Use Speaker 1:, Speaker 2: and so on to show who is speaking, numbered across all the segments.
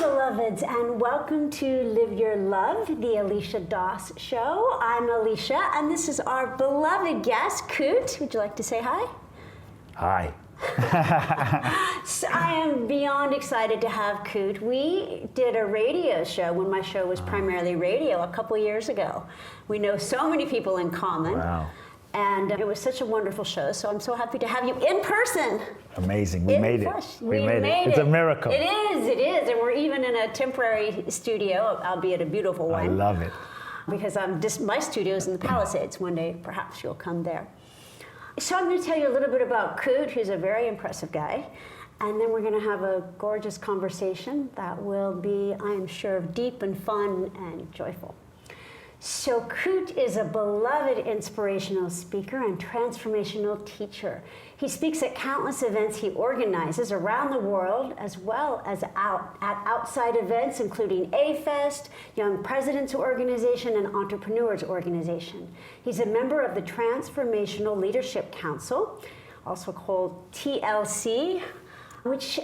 Speaker 1: beloveds, and welcome to Live Your Love, the Alicia Doss Show. I'm Alicia, and this is our beloved guest, Kute. Would you like to say hi?
Speaker 2: Hi.
Speaker 1: So I am beyond excited to have Kute. We did a radio show when my show was primarily radio a couple years ago. We know so many people in common.
Speaker 2: Wow.
Speaker 1: And it was such a wonderful show, so I'm so happy to have you in person.
Speaker 2: Amazing. We made it.
Speaker 1: We made it.
Speaker 2: It's a miracle.
Speaker 1: It is. And we're even in a temporary studio, albeit a beautiful one.
Speaker 2: I love it.
Speaker 1: Because my studio is in the Palisades. One day, perhaps you'll come there. So I'm going to tell you a little bit about Kute, who's a very impressive guy. And then we're going to have a gorgeous conversation that will be, I am sure, deep and fun and joyful. So Kute is a beloved inspirational speaker and transformational teacher. He speaks at countless events he organizes around the world, as well as at outside events, including A-Fest, Young Presidents Organization, and Entrepreneurs Organization. He's a member of the Transformational Leadership Council, also called TLC, which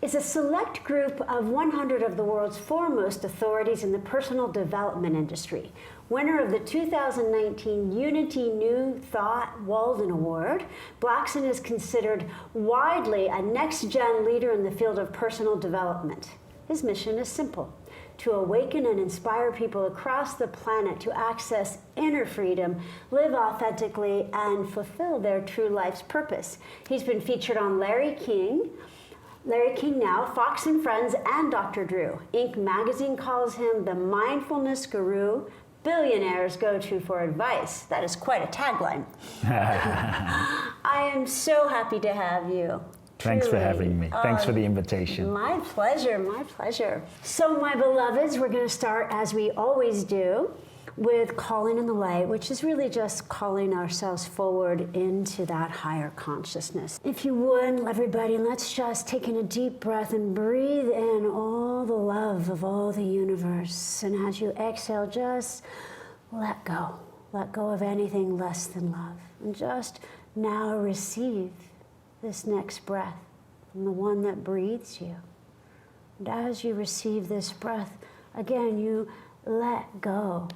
Speaker 1: is a select group of 100 of the world's foremost authorities in the personal development industry. Winner of the 2019 Unity New Thought Walden Award, Blackson is considered widely a next-gen leader in the field of personal development. His mission is simple: to awaken and inspire people across the planet to access inner freedom, live authentically, and fulfill their true life's purpose. He's been featured on Larry King Now, Fox and Friends, and Dr. Drew. Inc. magazine calls him the mindfulness guru billionaires go to for advice. That is quite a tagline. I am so happy to have you.
Speaker 2: Thanks for having me. Thanks for the invitation.
Speaker 1: My pleasure, my pleasure. So my beloveds, we're going to start, as we always do, with calling in the light, which is really just calling ourselves forward into that higher consciousness. If you would, everybody, let's just take in a deep breath and breathe in all the love of all the universe. And as you exhale, just let go. Let go of anything less than love. And just now receive this next breath from the one that breathes you. And as you receive this breath, again, you let go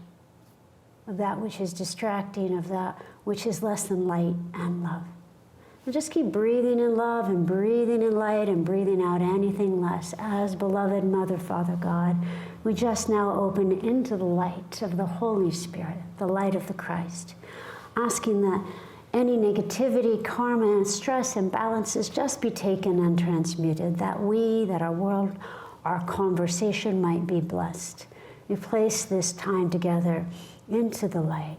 Speaker 1: of that which is distracting, of that which is less than light and love. And just keep breathing in love and breathing in light and breathing out anything less. As beloved Mother, Father, God, we just now open into the light of the Holy Spirit, the light of the Christ, asking that any negativity, karma, and stress imbalances just be taken and transmuted, that our world, our conversation might be blessed. We place this time together into the light,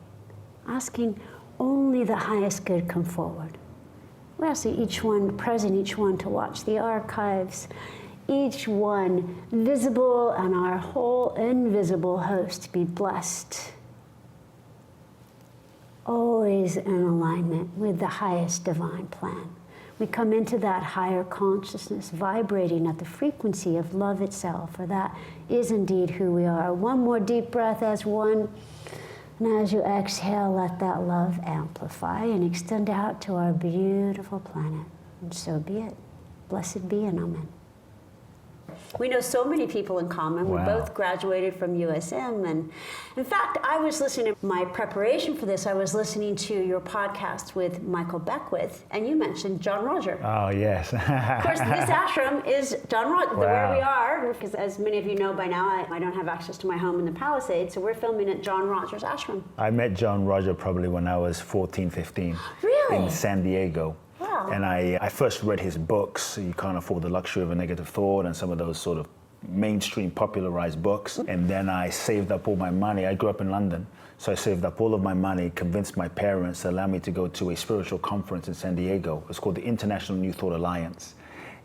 Speaker 1: asking only the highest good come forward. We ask that each one present, each one to watch the archives, each one visible, and our whole invisible host be blessed, always in alignment with the highest divine plan. We come into that higher consciousness, vibrating at the frequency of love itself, for that is indeed who we are. One more deep breath as one. And as you exhale, let that love amplify and extend out to our beautiful planet. And so be it. Blessed be and amen. We know so many people in common.
Speaker 2: Wow.
Speaker 1: We both graduated from USM. And in fact, I was listening to my preparation for this. I was listening to your podcast with Michael Beckwith, and you mentioned John Roger.
Speaker 2: Oh, yes.
Speaker 1: Of course, this ashram is John Roger,
Speaker 2: Wow.
Speaker 1: where we are, because as many of you know by now, I don't have access to my home in the Palisades, so we're filming at John Roger's ashram.
Speaker 2: I met John Roger probably when I was 14, 15.
Speaker 1: Really?
Speaker 2: In San Diego.
Speaker 1: Wow.
Speaker 2: And I first read his books, You Can't Afford the Luxury of a Negative Thought, and some of those sort of mainstream popularized books. And then I saved up all my money. I grew up in London, so I saved up all of my money, convinced my parents to allow me to go to a spiritual conference in San Diego. It's called the International New Thought Alliance.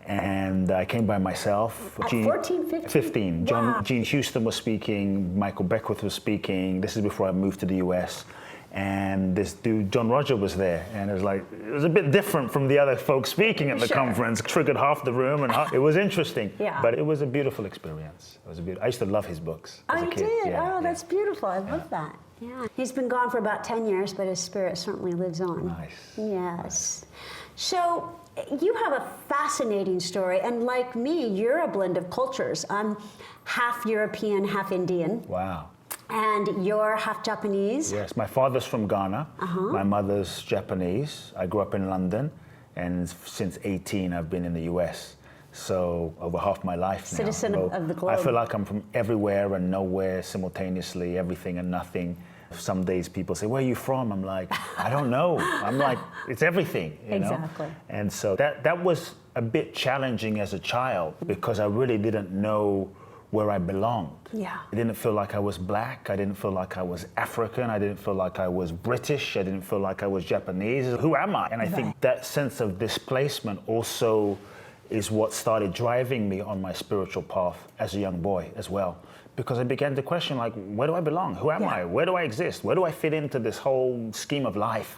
Speaker 2: And I came by myself.
Speaker 1: At 14, 15?
Speaker 2: 15.
Speaker 1: Wow.
Speaker 2: Gene Houston was speaking, Michael Beckwith was speaking. This is before I moved to the US. And this dude, John Roger, was there. And it was a bit different from the other folks speaking at the conference. Triggered half the room, and it was interesting.
Speaker 1: Yeah.
Speaker 2: But it was a beautiful experience. I used to love his books as a kid.
Speaker 1: Did?
Speaker 2: Yeah,
Speaker 1: that's beautiful. I love that. Yeah. He's been gone for about 10 years, but his spirit certainly lives on.
Speaker 2: Nice.
Speaker 1: Yes. So You have a fascinating story, and like me, you're a blend of cultures. I'm half European, half Indian.
Speaker 2: Wow.
Speaker 1: And you're half Japanese?
Speaker 2: Yes, my father's from Ghana. My mother's Japanese. I grew up in London, and since 18, I've been in the US. So over half my life now.
Speaker 1: Citizen of the globe.
Speaker 2: I feel like I'm from everywhere and nowhere simultaneously, everything and nothing. Some days people say, where are you from? I'm like, I don't know. I'm like, it's everything, you know?
Speaker 1: Exactly.
Speaker 2: And so that was a bit challenging as a child because I really didn't know where I belonged.
Speaker 1: Yeah.
Speaker 2: I didn't feel like I was black. I didn't feel like I was African. I didn't feel like I was British. I didn't feel like I was Japanese. Who am I? And I think that sense of displacement also is what started driving me on my spiritual path as a young boy as well. Because I began to question, like, where do I belong? Who am I? Where do I exist? Where do I fit into this whole scheme of life?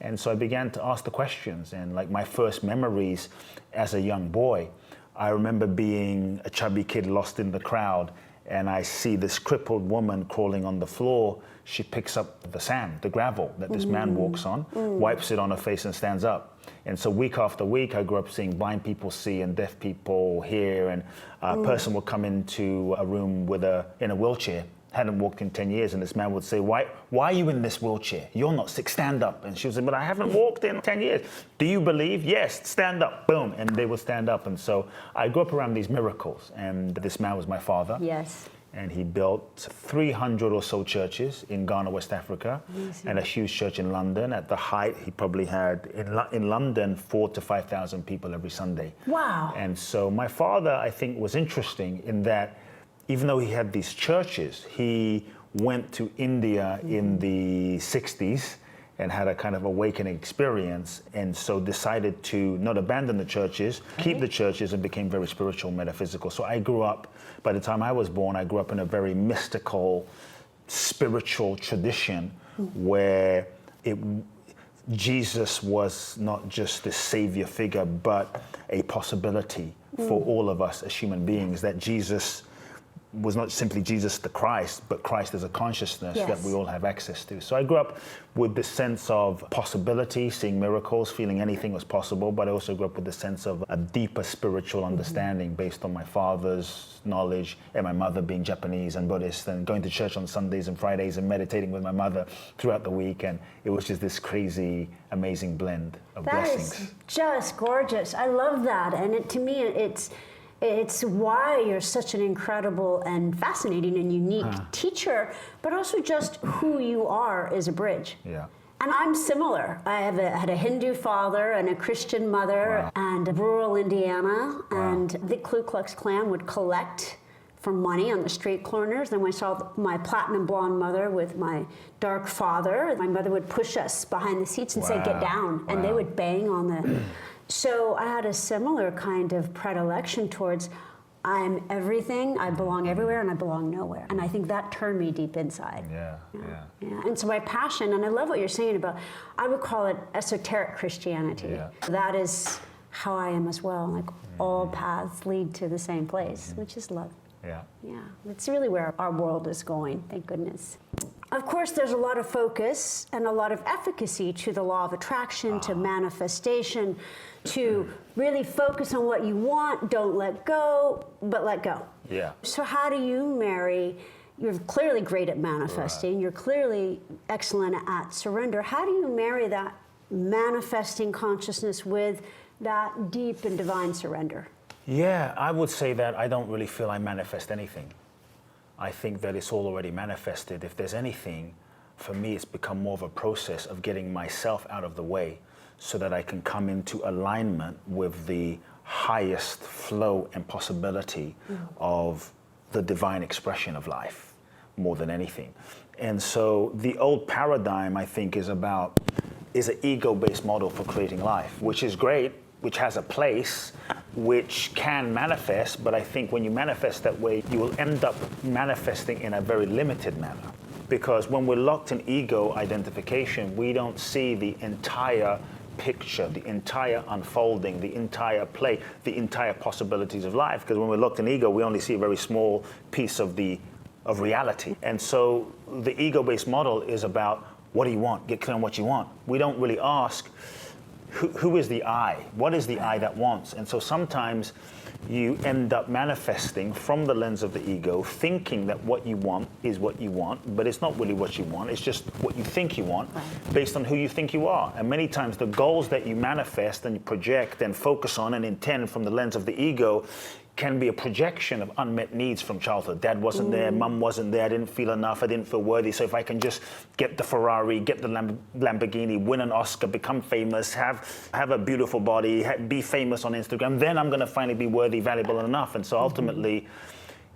Speaker 2: And so I began to ask the questions. And like my first memories as a young boy, I remember being a chubby kid lost in the crowd, and I see this crippled woman crawling on the floor. She picks up the sand, the gravel that this man walks on, wipes it on her face and stands up. And so week after week, I grew up seeing blind people see and deaf people hear, and a person would come into a room in a wheelchair, hadn't walked in 10 years, and this man would say, why are you in this wheelchair? You're not sick, stand up. And she would say, but I haven't walked in 10 years. Do you believe? Yes, stand up, boom. And they would stand up. And so I grew up around these miracles, and this man was my father.
Speaker 1: Yes.
Speaker 2: And he built 300 or so churches in Ghana, West Africa, and a huge church in London. At the height, he probably had, in London, 4,000 to 5,000 people every Sunday.
Speaker 1: Wow.
Speaker 2: And so my father, I think, was interesting in that even though he had these churches, he went to India in the 60s and had a kind of awakening experience, and so decided to not abandon the churches, keep the churches, and became very spiritual, metaphysical. So I grew up, by the time I was born, I grew up in a very mystical, spiritual tradition where Jesus was not just the savior figure, but a possibility for all of us as human beings, that Jesus was not simply Jesus the Christ, but Christ as a consciousness that we all have access to. So I grew up with this sense of possibility, seeing miracles, feeling anything was possible, but I also grew up with the sense of a deeper spiritual understanding based on my father's knowledge and my mother being Japanese and Buddhist, and going to church on Sundays and Fridays and meditating with my mother throughout the week. And it was just this crazy, amazing blend of blessings.
Speaker 1: That is just gorgeous. I love that. And to me, it's why you're such an incredible and fascinating and unique teacher, but also just who you are is a bridge.
Speaker 2: Yeah.
Speaker 1: And I'm similar. I had a Hindu father and a Christian mother, and rural Indiana, and the Ku Klux Klan would collect for money on the street corners. Then when I saw my platinum blonde mother with my dark father, my mother would push us behind the seats and say, get down, and they would bang on the... So I had a similar kind of predilection towards, I'm everything, I belong everywhere, and I belong nowhere. And I think that turned me deep inside.
Speaker 2: Yeah.
Speaker 1: And so my passion, and I love what you're saying about, I would call it esoteric Christianity. Yeah. That is how I am as well. Like all paths lead to the same place, which is love.
Speaker 2: Yeah.
Speaker 1: It's really where our world is going, thank goodness. Of course, there's a lot of focus and a lot of efficacy to the law of attraction, to manifestation, to really focus on what you want, don't let go, but let go.
Speaker 2: Yeah.
Speaker 1: So how do you marry, you're clearly great at manifesting, you're clearly excellent at surrender. How do you marry that manifesting consciousness with that deep and divine surrender?
Speaker 2: Yeah, I would say that I don't really feel I manifest anything. I think that it's all already manifested. If there's anything, for me, it's become more of a process of getting myself out of the way so that I can come into alignment with the highest flow and possibility of the divine expression of life, more than anything. And so the old paradigm, I think, is an ego-based model for creating life, which is great, which has a place, which can manifest, but I think when you manifest that way, you will end up manifesting in a very limited manner. Because when we're locked in ego identification, we don't see the entire picture, the entire unfolding, the entire play, the entire possibilities of life. Because when we're locked in ego, we only see a very small piece of reality. And so the ego-based model is about, what do you want? Get clear on what you want. We don't really ask, who is the I? What is the I that wants? And so sometimes you end up manifesting from the lens of the ego, thinking that what you want is what you want, but it's not really what you want. It's just what you think you want based on who you think you are. And many times the goals that you manifest and you project and focus on and intend from the lens of the ego can be a projection of unmet needs from childhood. Dad wasn't there, mum wasn't there, I didn't feel enough, I didn't feel worthy. So if I can just get the Ferrari, get the Lamborghini, win an Oscar, become famous, have a beautiful body, be famous on Instagram, then I'm gonna finally be worthy, valuable enough. And so ultimately,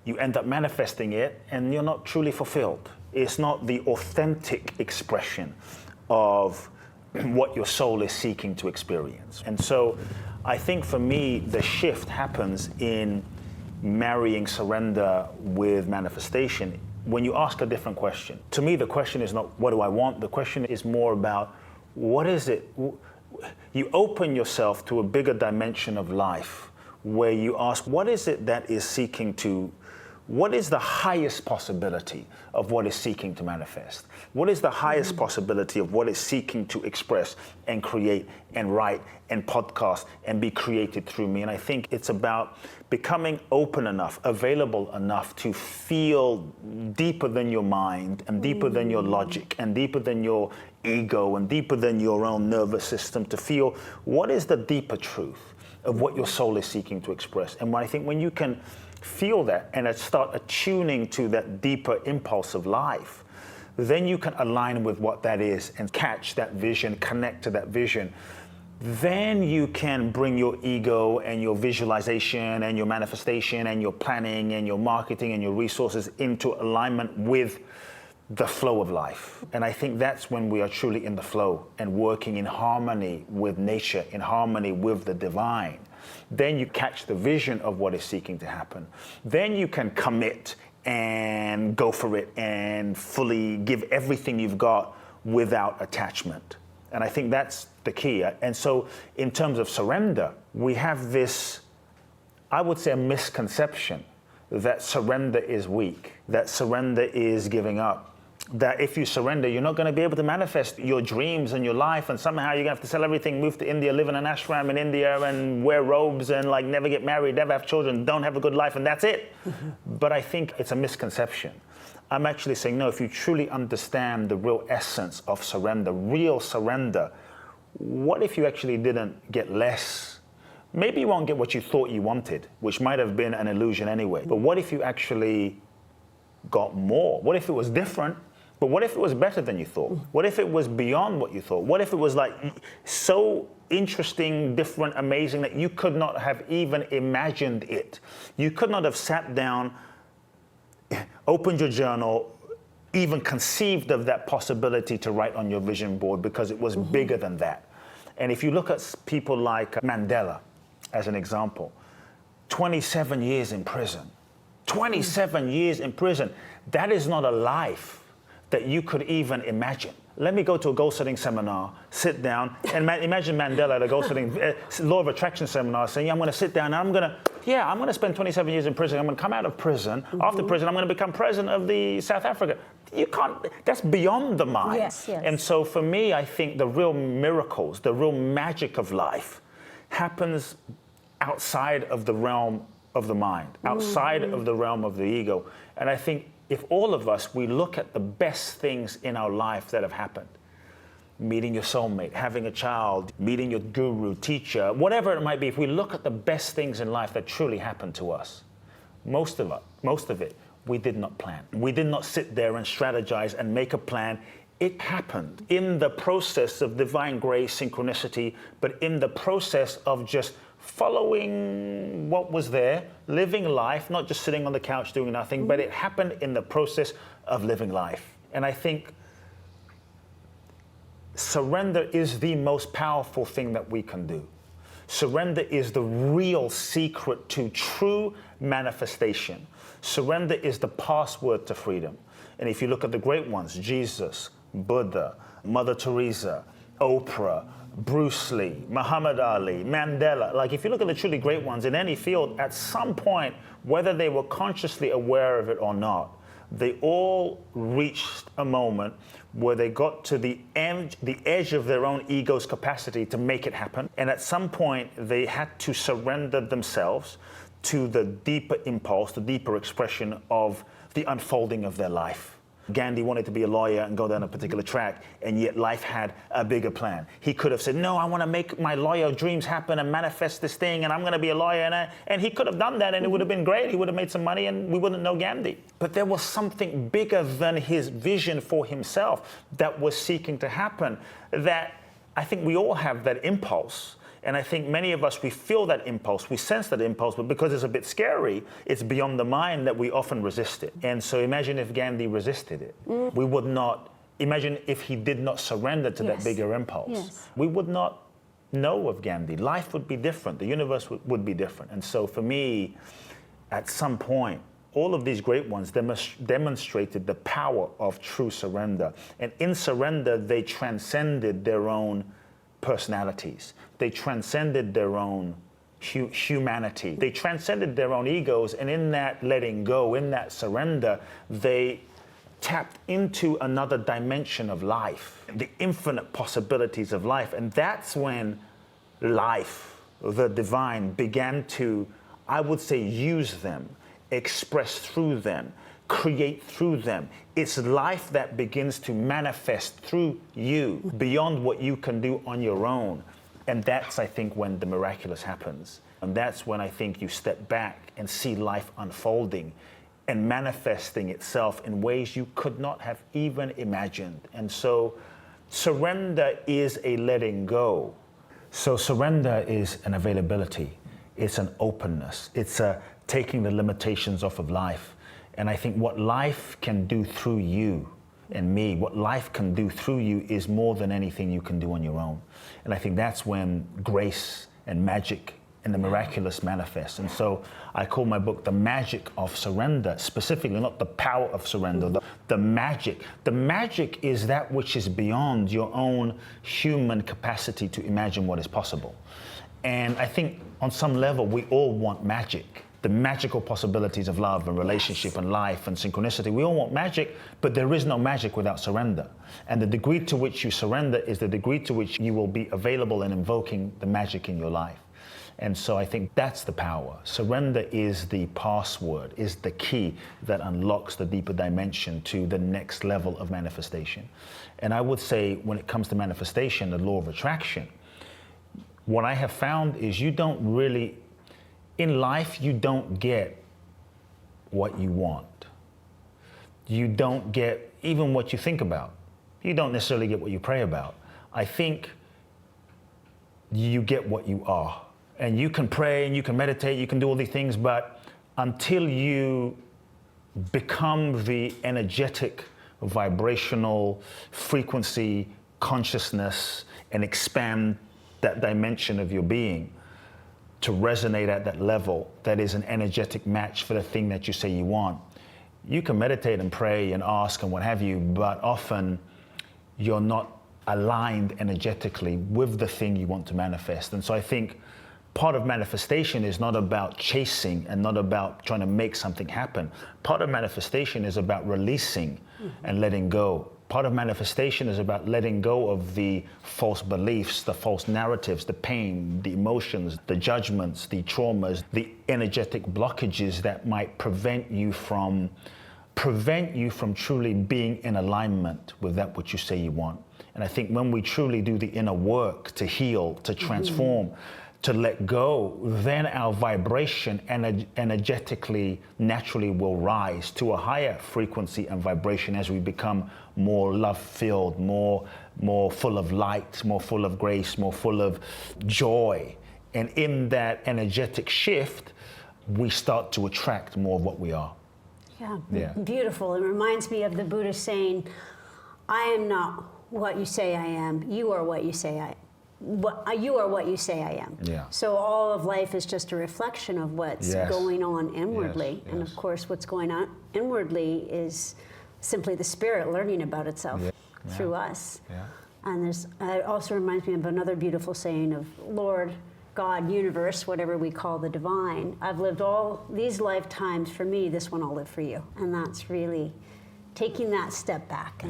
Speaker 2: you end up manifesting it and you're not truly fulfilled. It's not the authentic expression of what your soul is seeking to experience. And so I think for me, the shift happens in marrying surrender with manifestation when you ask a different question. To me, the question is not, what do I want? The question is more about, what is it? You open yourself to a bigger dimension of life where you ask, what is it that is seeking to, what is the highest possibility of what is seeking to manifest? What is the highest possibility of what is seeking to express and create and write and podcast and be created through me? And I think it's about becoming open enough, available enough to feel deeper than your mind and deeper than your logic and deeper than your ego and deeper than your own nervous system, to feel what is the deeper truth of what your soul is seeking to express. And I think when you can feel that and start attuning to that deeper impulse of life, then you can align with what that is and catch that vision, connect to that vision. Then you can bring your ego and your visualization and your manifestation and your planning and your marketing and your resources into alignment with the flow of life. And I think that's when we are truly in the flow and working in harmony with nature, in harmony with the divine. Then you catch the vision of what is seeking to happen. Then you can commit and go for it and fully give everything you've got without attachment. And I think that's the key. And so in terms of surrender, we have this, I would say, a misconception that surrender is weak, that surrender is giving up, that if you surrender, you're not going to be able to manifest your dreams and your life, and somehow you're going to have to sell everything, move to India, live in an ashram in India, and wear robes, and like never get married, never have children, don't have a good life, and that's it. But I think it's a misconception. I'm actually saying, no, if you truly understand the real essence of surrender, real surrender, what if you actually didn't get less? Maybe you won't get what you thought you wanted, which might have been an illusion anyway. But what if you actually got more? What if it was different? But what if it was better than you thought? What if it was beyond what you thought? What if it was like so interesting, different, amazing that you could not have even imagined it? You could not have sat down, opened your journal, even conceived of that possibility to write on your vision board because it was bigger than that. And if you look at people like Mandela as an example, 27 years in prison. 27 years in prison. That is not a life that you could even imagine. Let me go to a goal-setting seminar, sit down, and imagine Mandela at a goal-setting law of attraction seminar saying, yeah, I'm gonna sit down and I'm gonna spend 27 years in prison. I'm gonna come out of prison. After prison, I'm gonna become president of the South Africa. You can't, that's beyond the mind.
Speaker 1: Yes, yes.
Speaker 2: And so for me, I think the real miracles, the real magic of life happens outside of the realm of the mind, outside of the realm of the ego. And I think if all of us, we look at the best things in our life that have happened, meeting your soulmate, having a child, meeting your guru, teacher, whatever it might be, if we look at the best things in life that truly happened to us, most of it, we did not plan. We did not sit there and strategize and make a plan. It happened in the process of divine grace, synchronicity, but in the process of just following what was there, living life, not just sitting on the couch doing nothing, but it happened in the process of living life. And I think surrender is the most powerful thing that we can do. Surrender is the real secret to true manifestation. Surrender is the password to freedom. And if you look at the great ones, Jesus, Buddha, Mother Teresa, Oprah, Bruce Lee, Muhammad Ali, Mandela, like if you look at the truly great ones in any field, at some point, whether they were consciously aware of it or not, they all reached a moment where they got to the edge of their own ego's capacity to make it happen. And at some point, they had to surrender themselves to the deeper impulse, the deeper expression of the unfolding of their life. Gandhi wanted to be a lawyer and go down a particular track, and yet life had a bigger plan. He could have said, no, I want to make my lawyer dreams happen and manifest this thing, and I'm going to be a lawyer. And he could have done that, and it would have been great. He would have made some money, and we wouldn't know Gandhi. But there was something bigger than his vision for himself that was seeking to happen, that I think we all have that impulse. And I think many of us, we feel that impulse, we sense that impulse, but because it's a bit scary, it's beyond the mind that we often resist it. And so imagine if Gandhi resisted it. We would not, imagine if he did not surrender to that bigger impulse. We would not know of Gandhi. Life would be different. The universe would be different. And so for me, at some point, all of these great ones demonstrated the power of true surrender. And in surrender, they transcended their own personalities. They transcended their own humanity. They transcended their own egos, and in that letting go, in that surrender, they tapped into another dimension of life, the infinite possibilities of life. And that's when life, the divine, began to, I would say, use them, express through them, create through them. It's life that begins to manifest through you beyond what you can do on your own. And that's, I think, when the miraculous happens. And that's when I think you step back and see life unfolding and manifesting itself in ways you could not have even imagined. And so surrender is a letting go. So surrender is an availability. It's an openness. It's a taking the limitations off of life. And I think what life can do through you and me, what life can do through you is more than anything you can do on your own. And I think that's when grace and magic and the miraculous manifest. And so I call my book The Magic of Surrender, specifically not the power of surrender, the magic. The magic is that which is beyond your own human capacity to imagine what is possible. And I think on some level, we all want magic. The magical possibilities of love and relationship and life and synchronicity. We all want magic, but there is no magic without surrender. And the degree to which you surrender is the degree to which you will be available and invoking the magic in your life. And so I think that's the power. Surrender is the password, is the key that unlocks the deeper dimension to the next level of manifestation. And I would say when it comes to manifestation, the law of attraction, what I have found is you don't really, in life, you don't get what you want. You don't get even what you think about. You don't necessarily get what you pray about. I think you get what you are. And you can pray and you can meditate, you can do all these things, but until you become the energetic, vibrational frequency, consciousness, and expand that dimension of your being, to resonate at that level that is an energetic match for the thing that you say you want. You can meditate and pray and ask and what have you, but often you're not aligned energetically with the thing you want to manifest. And so I think part of manifestation is not about chasing and not about trying to make something happen. Part of manifestation is about releasing and letting go. Part of manifestation is about letting go of the false beliefs, the false narratives, the pain, the emotions, the judgments, the traumas, the energetic blockages that might prevent you from truly being in alignment with that which you say you want. And I think when we truly do the inner work to heal, to transform, to let go, then our vibration energetically, naturally will rise to a higher frequency and vibration as we become more love-filled, more full of light, more full of grace, more full of joy. And in that energetic shift, we start to attract more of what we are.
Speaker 1: Yeah, beautiful. It reminds me of the Buddha saying, I am not what you say I am, you are what you say I am. You are what you say I am.
Speaker 2: Yeah.
Speaker 1: So all of life is just a reflection of what's going on inwardly.
Speaker 2: Yes.
Speaker 1: And of course, what's going on inwardly is simply the spirit learning about itself through us.
Speaker 2: Yeah.
Speaker 1: And it also reminds me of another beautiful saying of, Lord, God, universe, whatever we call the divine, I've lived all these lifetimes for me, this one I'll live for you. And that's really taking that step back.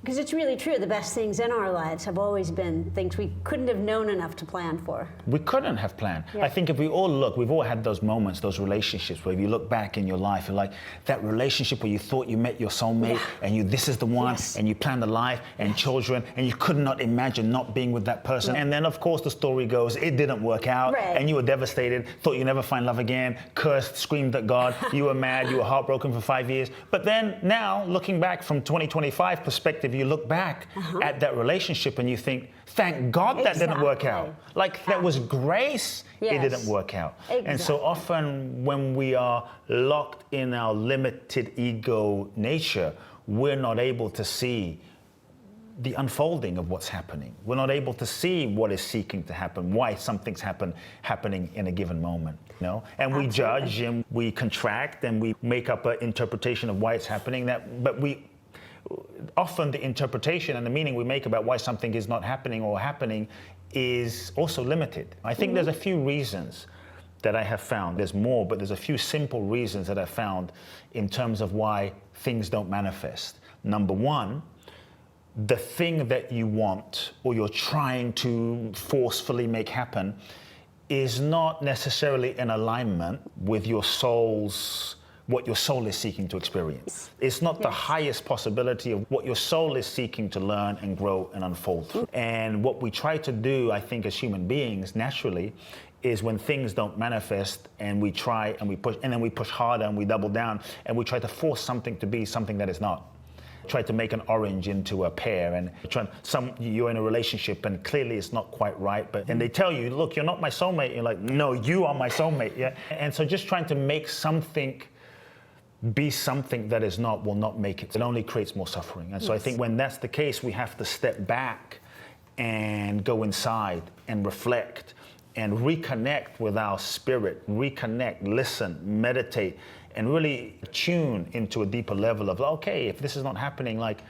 Speaker 1: Because it's really true, the best things in our lives have always been things we couldn't have known enough to plan for.
Speaker 2: We couldn't have planned.
Speaker 1: Yeah.
Speaker 2: I think if we all look, we've all had those moments, those relationships where if you look back in your life, you're like that relationship where you thought you met your soulmate and this is the one, and you planned a life and children, and you could not imagine not being with that person. And then of course the story goes, it didn't work out, and you were devastated, thought you'd never find love again, cursed, screamed at God, you were mad, you were heartbroken for 5 years. But then now, looking back from 2025 perspective, you look back at that relationship and you think, thank God that didn't work out. Like that was grace, it didn't work out. And so often when we are locked in our limited ego nature, we're not able to see the unfolding of what's happening. We're not able to see what is seeking to happen, why something's happening in a given moment. You know? And we judge and we contract and we make up an interpretation of why it's happening. But often the interpretation and the meaning we make about why something is not happening or happening is also limited. I think there's a few reasons that I have found. There's more, but there's a few simple reasons that I've found in terms of why things don't manifest. Number one, the thing that you want or you're trying to forcefully make happen is not necessarily in alignment with your soul's what your soul is seeking to experience. It's not the highest possibility of what your soul is seeking to learn and grow and unfold through. And what we try to do, I think, as human beings, naturally, is when things don't manifest and we try and we push, and then we push harder and we double down and we try to force something to be something that is not. Try to make an orange into a pear, and you're in a relationship and clearly it's not quite right, and they tell you, look, you're not my soulmate. You're like, no, you are my soulmate. Yeah. And so just trying to make something be something that is not will not make it. It only creates more suffering. And so I think when that's the case, we have to step back and go inside and reflect and reconnect with our spirit, listen, meditate, and really tune into a deeper level of, okay, if this is not happening, like,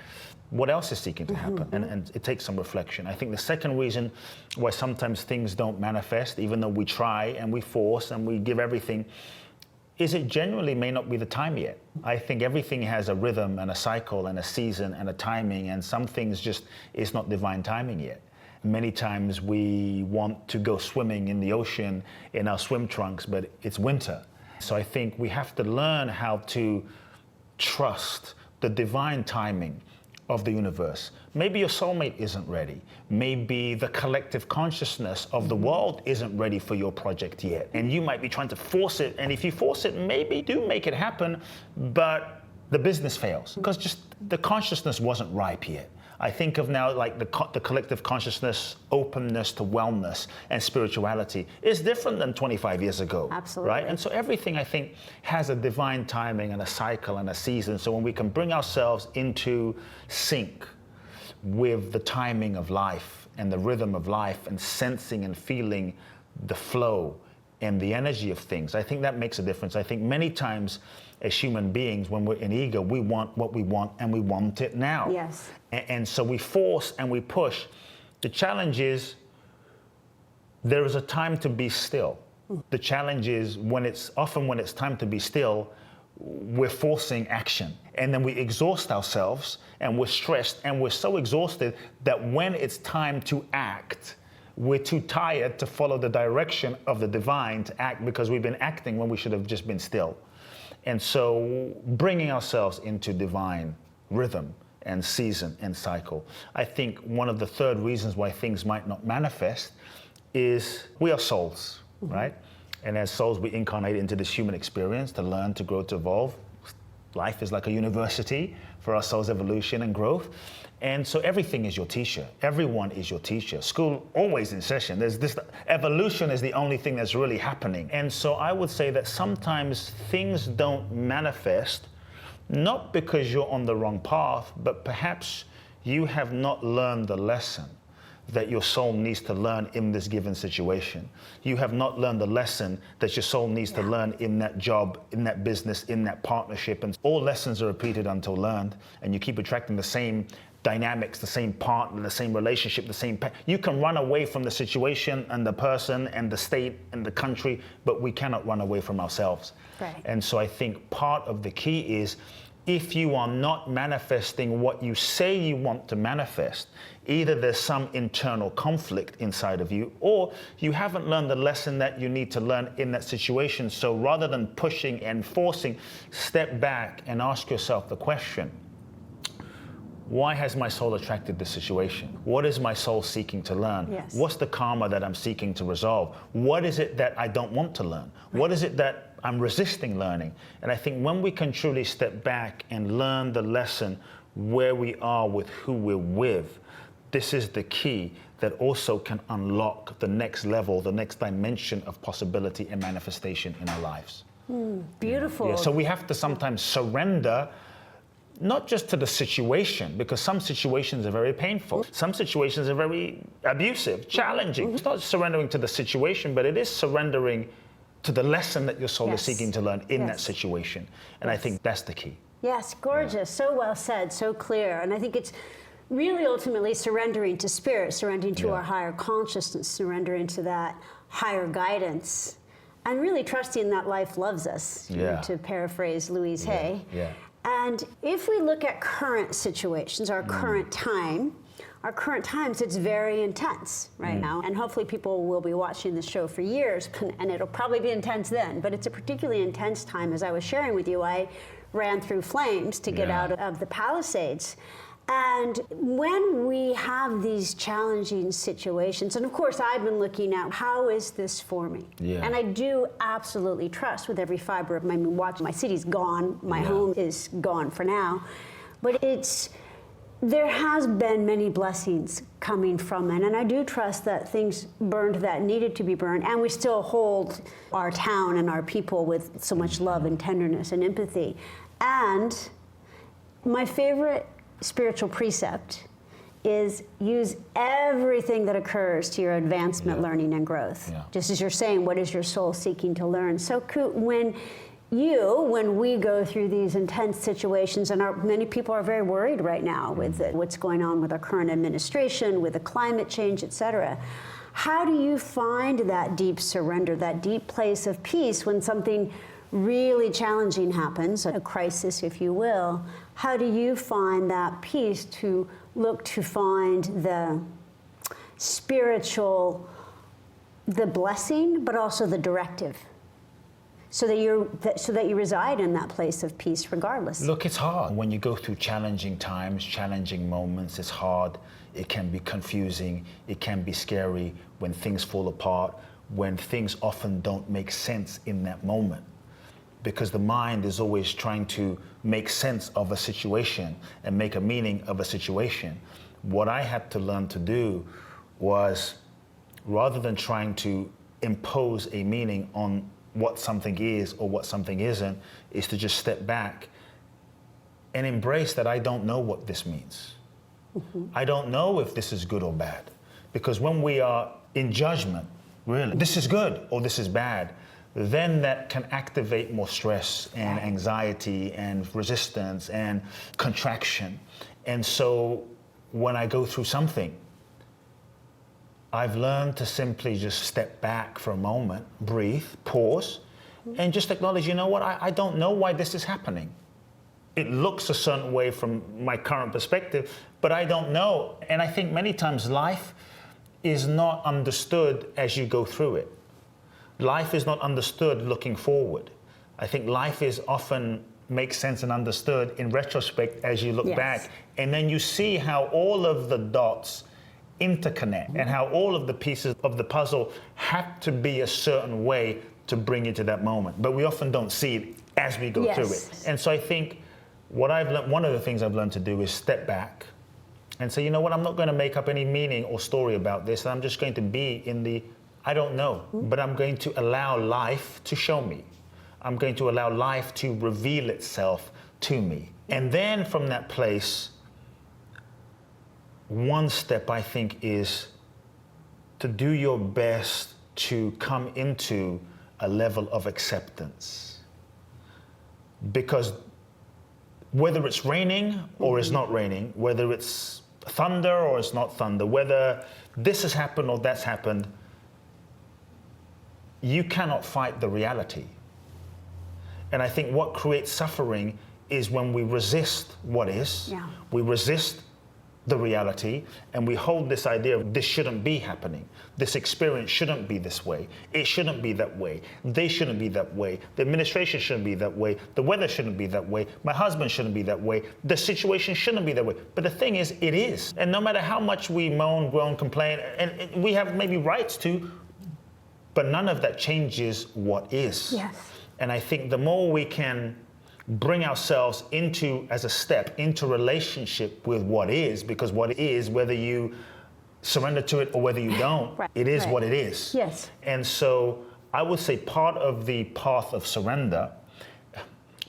Speaker 2: what else is seeking to happen? And it takes some reflection. I think the second reason why sometimes things don't manifest, even though we try and we force and we give everything, is it genuinely may not be the time yet. I think everything has a rhythm and a cycle and a season and a timing, and some things just is not divine timing yet. Many times we want to go swimming in the ocean in our swim trunks, but it's winter. So I think we have to learn how to trust the divine timing of the universe. Maybe your soulmate isn't ready. Maybe the collective consciousness of the world isn't ready for your project yet. And you might be trying to force it. And if you force it, maybe do make it happen, but the business fails because just the consciousness wasn't ripe yet. I think of now like the collective consciousness, openness to wellness and spirituality is different than 25 years ago.
Speaker 1: Absolutely.
Speaker 2: Right? And so everything I think has a divine timing and a cycle and a season. So when we can bring ourselves into sync with the timing of life and the rhythm of life and sensing and feeling the flow and the energy of things, I think that makes a difference. I think many times as human beings, when we're in ego, we want what we want and we want it now.
Speaker 1: Yes.
Speaker 2: And so we force and we push. The challenge is there is a time to be still. The challenge is when it's time to be still, we're forcing action. And then we exhaust ourselves and we're stressed and we're so exhausted that when it's time to act, we're too tired to follow the direction of the divine to act because we've been acting when we should have just been still. And so bringing ourselves into divine rhythm and season and cycle. I think one of the third reasons why things might not manifest is we are souls, right? And as souls, we incarnate into this human experience to learn, to grow, to evolve. Life is like a university for our soul's evolution and growth. And so everything is your teacher. Everyone is your teacher. School always in session. There's this evolution is the only thing that's really happening. And so I would say that sometimes things don't manifest, not because you're on the wrong path, but perhaps you have not learned the lesson that your soul needs to learn in this given situation. You have not learned the lesson that your soul needs to learn in that job, in that business, in that partnership. And all lessons are repeated until learned, and you keep attracting the same dynamics, the same partner, the same relationship, the same you can run away from the situation and the person and the state and the country, but we cannot run away from ourselves.
Speaker 1: Right.
Speaker 2: And so I think part of the key is, if you are not manifesting what you say you want to manifest, either there's some internal conflict inside of you, or you haven't learned the lesson that you need to learn in that situation. So rather than pushing and forcing, step back and ask yourself the question: why has my soul attracted this situation? What is my soul seeking to learn?
Speaker 1: Yes.
Speaker 2: What's the karma that I'm seeking to resolve? What is it that I don't want to learn? What is it that I'm resisting learning? And I think when we can truly step back and learn the lesson where we are with who we're with, this is the key that also can unlock the next level, the next dimension of possibility and manifestation in our lives.
Speaker 1: Beautiful.
Speaker 2: Yeah, so we have to sometimes surrender, not just to the situation, because some situations are very painful. Some situations are very abusive, challenging. It's not surrendering to the situation, but it is surrendering to the lesson that your soul is seeking to learn in that situation. And I think that's the key.
Speaker 1: Yes, gorgeous. So well said, so clear. And I think it's really ultimately surrendering to spirit, surrendering to our higher consciousness, surrendering to that higher guidance, and really trusting that life loves us, you know, to paraphrase Louise Hay. And if we look at current situations, our current times, it's very intense right now. And hopefully people will be watching this show for years, and it'll probably be intense then. But it's a particularly intense time. As I was sharing with you, I ran through flames to get out of the Palisades. And when we have these challenging situations, and of course I've been looking at, how is this for me? And I do absolutely trust with every fiber of my watch. My city's gone, my home is gone for now, but there has been many blessings coming from it, and I do trust that things burned that needed to be burned, and we still hold our town and our people with so much love and tenderness and empathy. And my favorite spiritual precept is use everything that occurs to your advancement, learning, and growth. Just as you're saying, what is your soul seeking to learn? So Kute, when we go through these intense situations, and many people are very worried right now with what's going on with our current administration, with the climate change, et cetera, how do you find that deep surrender, that deep place of peace when something really challenging happens, a crisis, if you will? How do you find that peace to look to find the spiritual, the blessing, but also the directive, so that you reside in that place of peace regardless?
Speaker 2: Look, it's hard. When you go through challenging times, challenging moments, it's hard. It can be confusing. It can be scary when things fall apart, when things often don't make sense in that moment, because the mind is always trying to make sense of a situation and make a meaning of a situation. What I had to learn to do was, rather than trying to impose a meaning on what something is or what something isn't, is to just step back and embrace that I don't know what this means. I don't know if this is good or bad. Because when we are in judgment, really, this is good or this is bad, then that can activate more stress and anxiety and resistance and contraction. And so when I go through something, I've learned to simply just step back for a moment, breathe, pause, and just acknowledge, you know what, I don't know why this is happening. It looks a certain way from my current perspective, but I don't know. And I think many times life is not understood as you go through it. Life is not understood looking forward. I think life is often makes sense and understood in retrospect as you look back. And then you see how all of the dots interconnect and how all of the pieces of the puzzle have to be a certain way to bring you to that moment. But we often don't see it as we go through it. And so I think what I've learned, one of the things I've learned to do is step back and say, you know what, I'm not going to make up any meaning or story about this. I'm just going to be in the I don't know, but I'm going to allow life to show me. I'm going to allow life to reveal itself to me. And then from that place, one step I think is to do your best to come into a level of acceptance. Because whether it's raining or it's not raining, whether it's thunder or it's not thunder, whether this has happened or that's happened, you cannot fight the reality. And I think what creates suffering is when we resist what is, we resist the reality, and we hold this idea of this shouldn't be happening. This experience shouldn't be this way. It shouldn't be that way. They shouldn't be that way. The administration shouldn't be that way. The weather shouldn't be that way. My husband shouldn't be that way. The situation shouldn't be that way. But the thing is, it is. And no matter how much we moan, groan, complain, and we have maybe rights to, but none of that changes what is.
Speaker 1: Yes.
Speaker 2: And I think the more we can bring ourselves into, as a step, into relationship with what is, because what is, whether you surrender to it or whether you don't, it is what it is.
Speaker 1: Yes.
Speaker 2: And so I would say part of the path of surrender,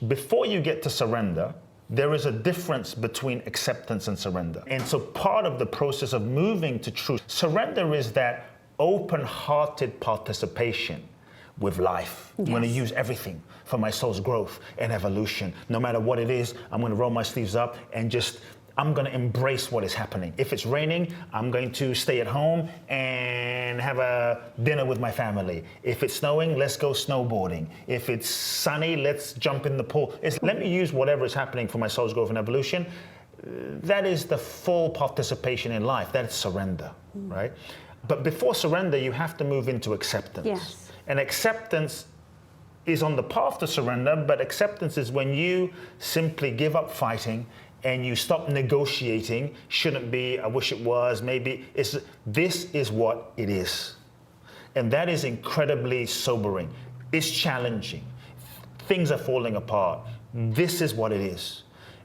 Speaker 2: before you get to surrender, there is a difference between acceptance and surrender. And so part of the process of moving to truth, surrender is that open-hearted participation with life. I'm going to use everything for my soul's growth and evolution. No matter what it is, I'm going to roll my sleeves up and I'm going to embrace what is happening. If it's raining, I'm going to stay at home and have a dinner with my family. If it's snowing, let's go snowboarding. If it's sunny, let's jump in the pool. Let me use whatever is happening for my soul's growth and evolution. That is the full participation in life. That is surrender, right? But before surrender, you have to move into acceptance.
Speaker 1: Yes.
Speaker 2: And acceptance is on the path to surrender, but acceptance is when you simply give up fighting and you stop negotiating. Shouldn't be, I wish it was, maybe. This is what it is. And that is incredibly sobering. It's challenging. Things are falling apart. This is what it is.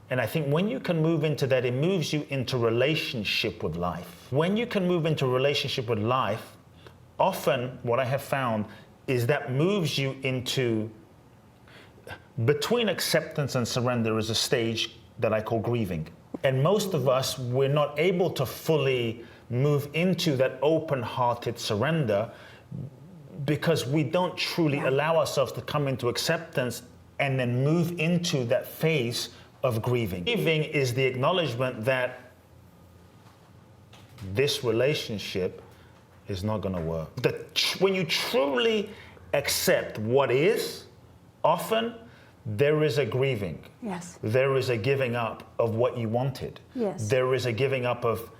Speaker 2: And I think when you can move into that, it moves you into relationship with life. When you can move into relationship with life, often what I have found is that moves you into, between acceptance and surrender is a stage that I call grieving. And most of us, we're not able to fully move into that open-hearted surrender because we don't truly allow ourselves to come into acceptance and then move into that phase of grieving. Grieving is the acknowledgement that this relationship is not going to work. When you truly accept what is, often there is a grieving.
Speaker 1: Yes.
Speaker 2: There is a giving up of what you wanted.
Speaker 1: Yes.
Speaker 2: There is a giving up of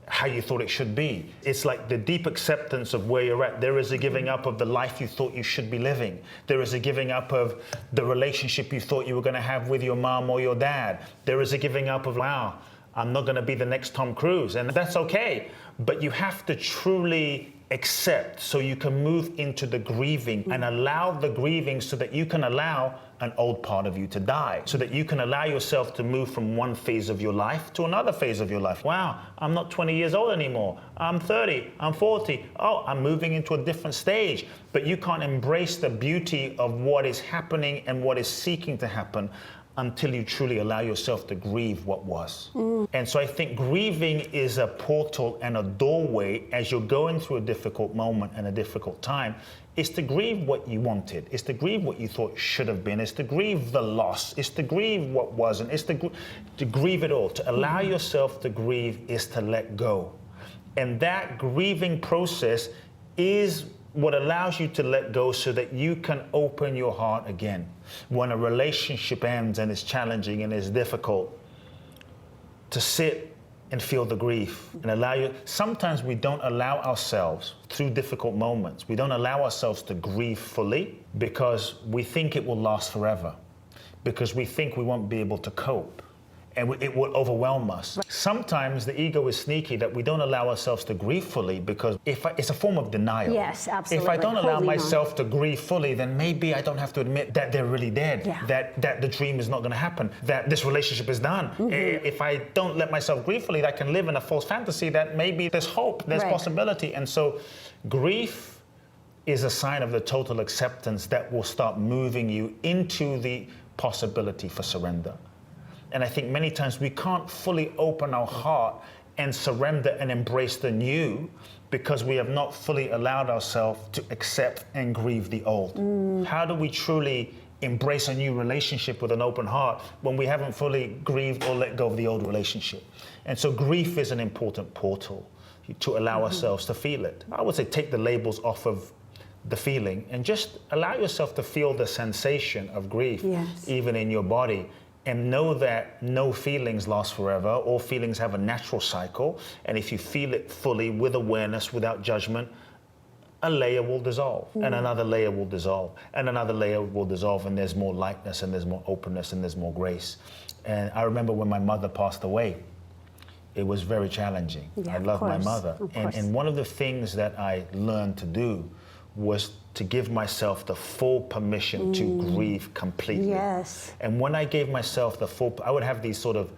Speaker 2: how you thought it should be. It's like the deep acceptance of where you're at. There is a giving up of the life you thought you should be living. There is a giving up of the relationship you thought you were going to have with your mom or your dad. There is a giving up of, wow, I'm not going to be the next Tom Cruise. And that's okay. But you have to truly accept so you can move into the grieving and allow the grieving so that you can allow an old part of you to die, so that you can allow yourself to move from one phase of your life to another phase of your life. Wow, I'm not 20 years old anymore. I'm 30, I'm 40. Oh, I'm moving into a different stage. But you can't embrace the beauty of what is happening and what is seeking to happen until you truly allow yourself to grieve what was. And so I think grieving is a portal and a doorway as you're going through a difficult moment and a difficult time. It's to grieve what you wanted. It's to grieve what you thought should have been. It's to grieve the loss. It's to grieve what wasn't. It's to grieve it all. To allow yourself to grieve is to let go. And that grieving process is what allows you to let go so that you can open your heart again. When a relationship ends and is challenging and is difficult, to sit and feel the grief and allow you. Sometimes we don't allow ourselves through difficult moments. We don't allow ourselves to grieve fully because we think it will last forever, because we think we won't be able to cope and it will overwhelm us. Sometimes the ego is sneaky that we don't allow ourselves to grieve fully because it's a form of denial.
Speaker 1: Yes, absolutely.
Speaker 2: If I don't allow myself to grieve fully, then maybe I don't have to admit that they're really dead, that the dream is not going to happen, that this relationship is done. If I don't let myself grieve fully, I can live in a false fantasy that maybe there's hope, there's possibility. And so grief is a sign of the total acceptance that will start moving you into the possibility for surrender. And I think many times we can't fully open our heart and surrender and embrace the new because we have not fully allowed ourselves to accept and grieve the old. How do we truly embrace a new relationship with an open heart when we haven't fully grieved or let go of the old relationship. And so grief is an important portal to allow ourselves to feel it. I would say take the labels off of the feeling and just allow yourself to feel the sensation of grief, even in your body. And know that no feelings last forever. All feelings have a natural cycle. And if you feel it fully with awareness, without judgment, a layer will dissolve and another layer will dissolve and another layer will dissolve, and there's more lightness and there's more openness and there's more grace. And I remember when my mother passed away, it was very challenging. I love my mother. And one of the things that I learned to do was to give myself the full permission to grieve completely.
Speaker 1: Yes.
Speaker 2: And when I gave myself the full, I would have these sort of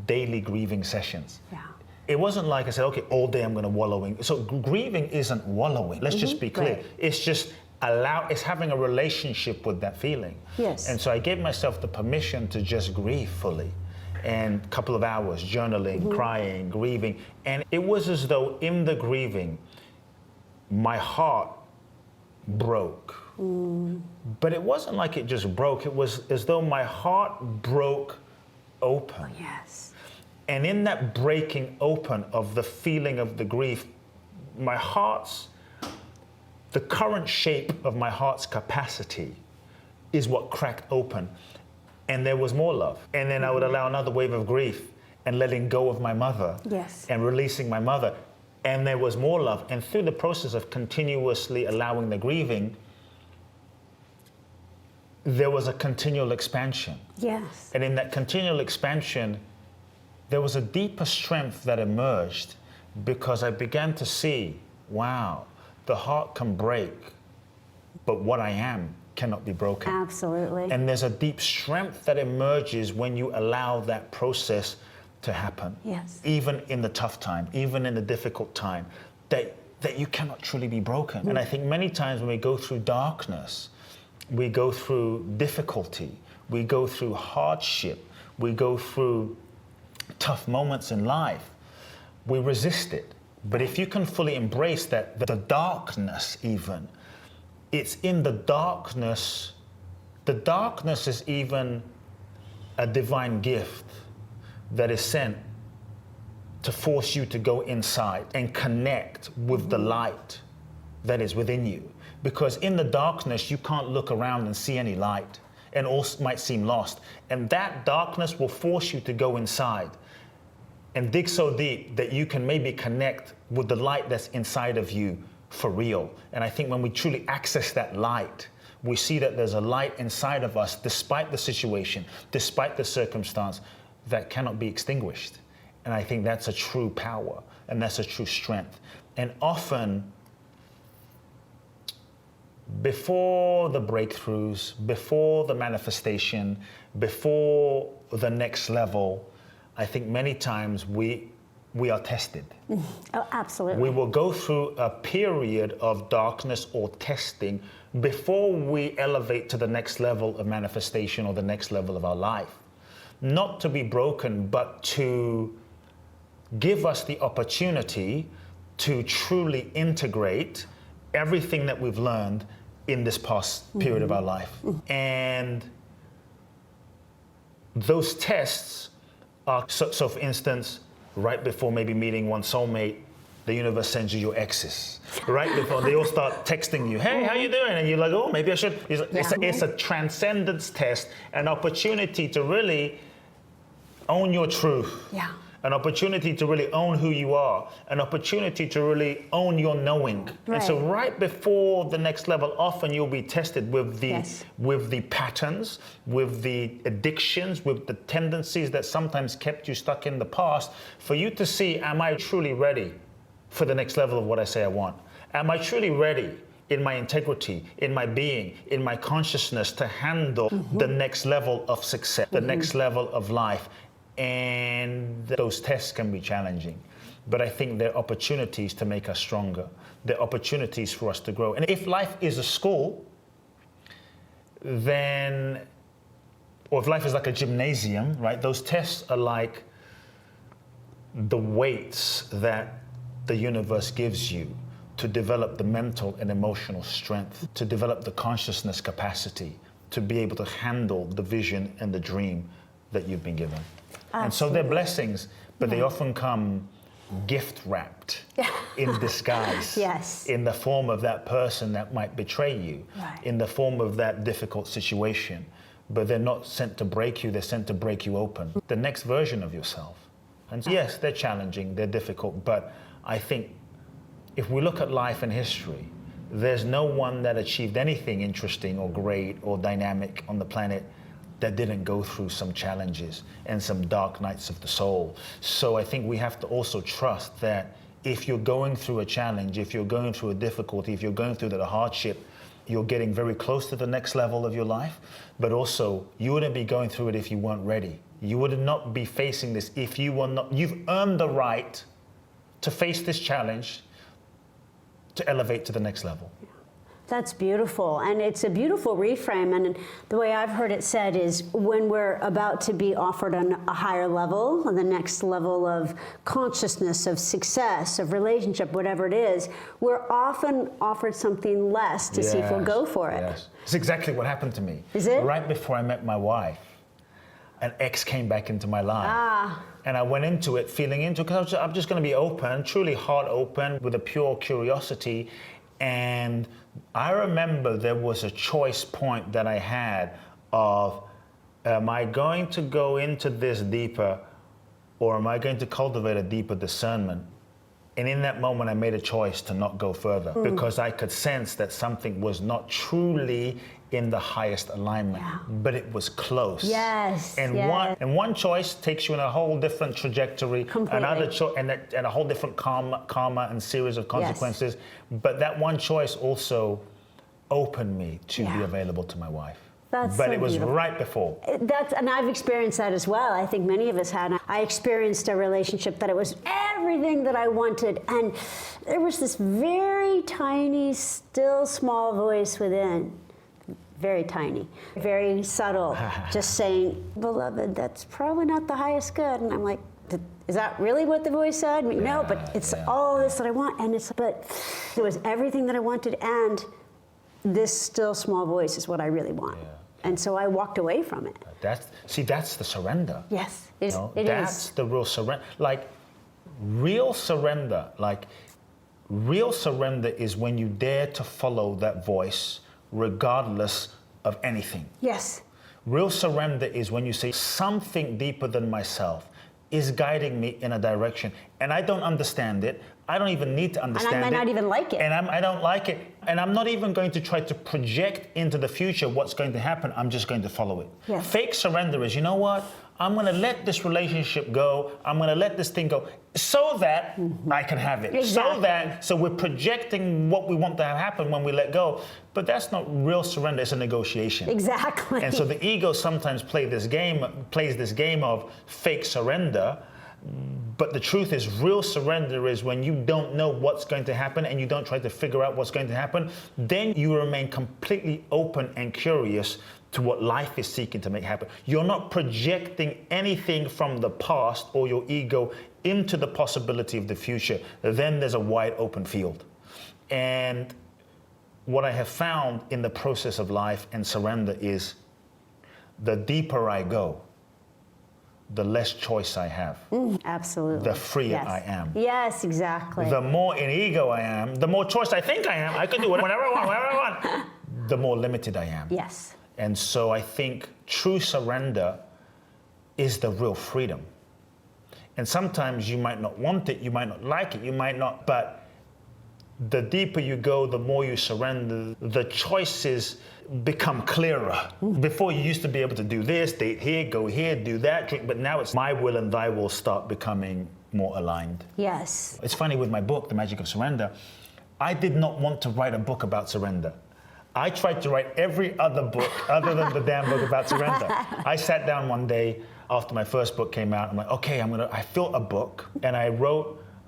Speaker 2: daily grieving sessions.
Speaker 1: Yeah.
Speaker 2: It wasn't like I said, okay, all day I'm going to wallowing. So grieving isn't wallowing. Let's just be clear.
Speaker 1: Right.
Speaker 2: It's just it's having a relationship with that feeling.
Speaker 1: Yes.
Speaker 2: And so I gave myself the permission to just grieve fully. And a couple of hours journaling, crying, grieving. And it was as though in the grieving, my heart broke. But it wasn't like it just broke. It was as though my heart broke open.
Speaker 1: Yes.
Speaker 2: And in that breaking open of the feeling of the grief, the current shape of my heart's capacity is what cracked open. And there was more love. And then I would allow another wave of grief and letting go of my mother.
Speaker 1: Yes.
Speaker 2: And releasing my mother. And there was more love. And through the process of continuously allowing the grieving, there was a continual expansion.
Speaker 1: Yes.
Speaker 2: And in that continual expansion, there was a deeper strength that emerged because I began to see, wow, the heart can break, but what I am cannot be broken.
Speaker 1: Absolutely.
Speaker 2: And there's a deep strength that emerges when you allow that process to happen.
Speaker 1: Yes.
Speaker 2: Even in the tough time, even in the difficult time, that you cannot truly be broken. And I think many times when we go through darkness, we go through difficulty, we go through hardship, we go through tough moments in life, we resist it. But if you can fully embrace that, the darkness even, it's in the darkness is even a divine gift that is sent to force you to go inside and connect with the light that is within you. Because in the darkness, you can't look around and see any light, and all might seem lost. And that darkness will force you to go inside and dig so deep that you can maybe connect with the light that's inside of you for real. And I think when we truly access that light, we see that there's a light inside of us, despite the situation, despite the circumstance, that cannot be extinguished. And I think that's a true power, and that's a true strength. And often, before the breakthroughs, before the manifestation, before the next level, I think many times we are tested.
Speaker 1: Oh, absolutely.
Speaker 2: We will go through a period of darkness or testing before we elevate to the next level of manifestation or the next level of our life. Not to be broken, but to give us the opportunity to truly integrate everything that we've learned in this past period of our life. And those tests are, so for instance, right before maybe meeting one soulmate, the universe sends you your exes. Right before they all start texting you, hey, how you doing? And you're like, oh, maybe I should. It's a transcendence test, an opportunity to really own your truth.
Speaker 1: Yeah.
Speaker 2: An opportunity to really own who you are, an opportunity to really own your knowing.
Speaker 1: Right.
Speaker 2: And so right before the next level, often you'll be tested with the patterns, with the addictions, with the tendencies that sometimes kept you stuck in the past, for you to see, am I truly ready for the next level of what I say I want? Am I truly ready in my integrity, in my being, in my consciousness to handle the next level of success, the next level of life? And those tests can be challenging, but I think they're opportunities to make us stronger. They're opportunities for us to grow. And if life is a school, then, or if life is like a gymnasium, right? Those tests are like the weights that the universe gives you to develop the mental and emotional strength, to develop the consciousness capacity, to be able to handle the vision and the dream that you've been given.
Speaker 1: Absolutely.
Speaker 2: And so they're blessings, but they often come gift wrapped in disguise.
Speaker 1: Yes.
Speaker 2: In the form of that person that might betray you,
Speaker 1: Right.
Speaker 2: in the form of that difficult situation. But they're not sent to break you, they're sent to break you open. The next version of yourself. And so, yes, they're challenging, they're difficult, but I think if we look at life and history, there's no one that achieved anything interesting or great or dynamic on the planet that didn't go through some challenges and some dark nights of the soul. So I think we have to also trust that if you're going through a challenge, if you're going through a difficulty, if you're going through the hardship, you're getting very close to the next level of your life, but also you wouldn't be going through it if you weren't ready. You would not be facing this if you were not, you've earned the right to face this challenge, to elevate to the next level.
Speaker 1: That's beautiful, and it's a beautiful reframe, and the way I've heard it said is when we're about to be offered a higher level, the next level of consciousness, of success, of relationship, whatever it is, we're often offered something less to see if we'll go for it.
Speaker 2: Yes. It's exactly what happened to me.
Speaker 1: Is it?
Speaker 2: Right before I met my wife, an ex came back into my life. And I went into it feeling into it because I'm just going to be open, truly heart open, with a pure curiosity. And I remember there was a choice point that I had of, am I going to go into this deeper, or am I going to cultivate a deeper discernment? And in that moment, I made a choice to not go further because I could sense that something was not truly in the highest alignment, but it was close.
Speaker 1: Yes.
Speaker 2: And one choice takes you in a whole different trajectory.
Speaker 1: Completely.
Speaker 2: Another choice, and a whole different karma and series of consequences. But that one choice also opened me to be available to my wife.
Speaker 1: That's
Speaker 2: but
Speaker 1: so
Speaker 2: it was
Speaker 1: beautiful.
Speaker 2: right before.
Speaker 1: And I've experienced that as well. I think many of us had. I experienced a relationship that it was everything that I wanted, and there was this very tiny, still small voice within. Very tiny, very subtle, just saying, beloved, that's probably not the highest good. And I'm like, is that really what the voice said? I mean, no, but it's all this that I want. And but it was everything that I wanted, and this still small voice is what I really want.
Speaker 2: Yeah.
Speaker 1: And so I walked away from it.
Speaker 2: That's the surrender.
Speaker 1: Yes,
Speaker 2: That's the real surrender. Real surrender is when you dare to follow that voice regardless of anything.
Speaker 1: Yes.
Speaker 2: Real surrender is when you say something deeper than myself is guiding me in a direction, and I don't understand it. I don't even need to understand it.
Speaker 1: And I might not even like it.
Speaker 2: And I don't like it. And I'm not even going to try to project into the future what's going to happen. I'm just going to follow it.
Speaker 1: Yes.
Speaker 2: Fake surrender is, you know what? I'm going to let this relationship go. I'm going to let this thing go so that I can have it.
Speaker 1: Exactly.
Speaker 2: So we're projecting what we want to have happen when we let go. But that's not real surrender. It's a negotiation.
Speaker 1: Exactly.
Speaker 2: And so the ego sometimes plays this game of fake surrender. But the truth is, real surrender is when you don't know what's going to happen and you don't try to figure out what's going to happen. Then you remain completely open and curious to what life is seeking to make happen. You're not projecting anything from the past or your ego into the possibility of the future. Then there's a wide open field. And what I have found in the process of life and surrender is the deeper I go, the less choice I have.
Speaker 1: Absolutely.
Speaker 2: The freer I am.
Speaker 1: Yes, exactly.
Speaker 2: The more in ego I am, the more choice I think I am. I can do whatever I want, wherever I want. The more limited I am.
Speaker 1: Yes.
Speaker 2: And so I think true surrender is the real freedom. And sometimes you might not want it, you might not like it, you might not, but the deeper you go, the more you surrender, the choices become clearer. Before you used to be able to do this, date here, go here, do that, drink, but now it's my will and thy will start becoming more aligned.
Speaker 1: Yes.
Speaker 2: It's funny with my book, The Magic of Surrender, I did not want to write a book about surrender. I tried to write every other book other than the damn book about surrender. I sat down one day after my first book came out. I'm like, okay, I filled a book and I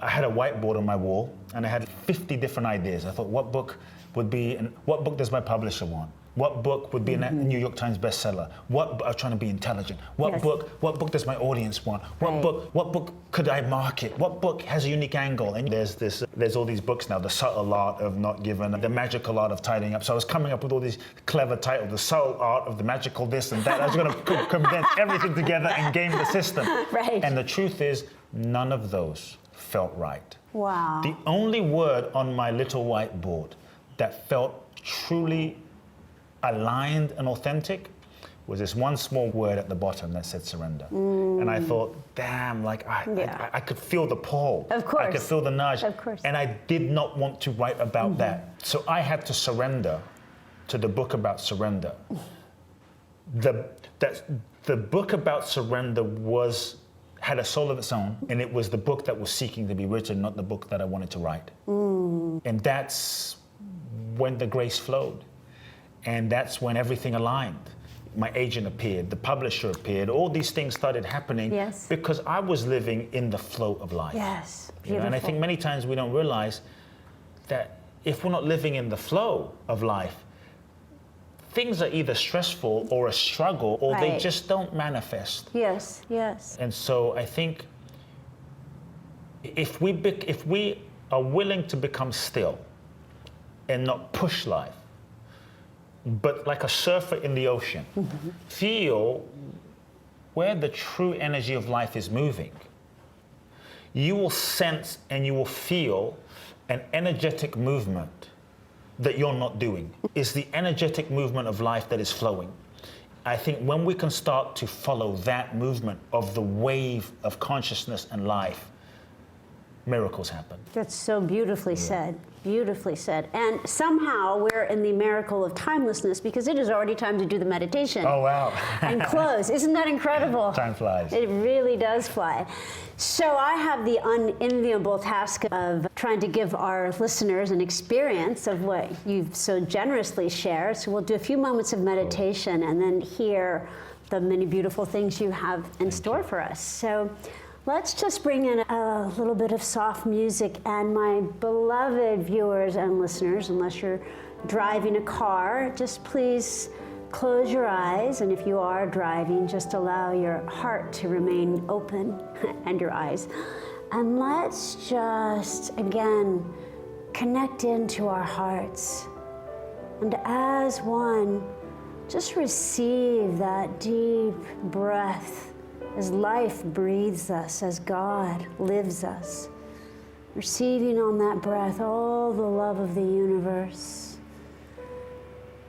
Speaker 2: had a whiteboard on my wall and I had 50 different ideas. I thought, what book does my publisher want? What book would be a New York Times bestseller? What I'm trying to be intelligent. What book does my audience want? What book could I market? What book has a unique angle? And there's all these books now, The Subtle Art of Not Giving, The Magical Art of Tidying Up. So I was coming up with all these clever titles, The Subtle Art of the Magical this and that. I was going to condense everything together and game the system.
Speaker 1: Right.
Speaker 2: And the truth is, none of those felt right.
Speaker 1: Wow.
Speaker 2: The only word on my little whiteboard that felt truly aligned and authentic was this one small word at the bottom that said surrender. And I thought, damn, like I could feel the pull.
Speaker 1: Of course.
Speaker 2: I could feel the nudge.
Speaker 1: Of course.
Speaker 2: And I did not want to write about that. So I had to surrender to the book about surrender. The book about surrender had a soul of its own, and it was the book that was seeking to be written, not the book that I wanted to write. And that's when the grace flowed. And that's when everything aligned. My agent appeared, the publisher appeared, all these things started happening because I was living in the flow of life.
Speaker 1: Yes, beautiful.
Speaker 2: You know, and I think many times we don't realize that if we're not living in the flow of life, things are either stressful or a struggle, or they just don't manifest.
Speaker 1: Yes, yes.
Speaker 2: And so I think if we are willing to become still and not push life, but like a surfer in the ocean, feel where the true energy of life is moving, you will sense and you will feel an energetic movement that you're not doing. It's the energetic movement of life that is flowing. I think when we can start to follow that movement of the wave of consciousness and life, miracles happen.
Speaker 1: That's so beautifully said, beautifully said. And somehow we're in the miracle of timelessness because it is already time to do the meditation.
Speaker 2: Oh, wow.
Speaker 1: And close. Isn't that incredible?
Speaker 2: Time flies.
Speaker 1: It really does fly. So I have the unenviable task of trying to give our listeners an experience of what you've so generously shared. So we'll do a few moments of meditation and then hear the many beautiful things you have in store for us. So let's just bring in a little bit of soft music, and my beloved viewers and listeners, unless you're driving a car, just please close your eyes, and if you are driving, just allow your heart to remain open and your eyes. And let's just, again, connect into our hearts. And as one, just receive that deep breath as life breathes us, as God lives us. Receiving on that breath all the love of the universe.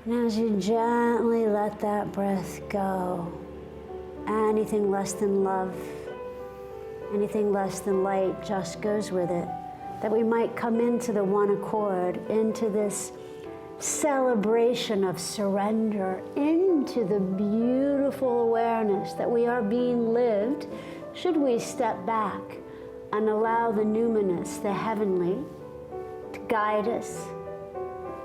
Speaker 1: And as you gently let that breath go, anything less than love, anything less than light just goes with it. That we might come into the one accord, into this celebration of surrender, into the beautiful awareness that we are being lived, should we step back and allow the numinous, the heavenly, to guide us,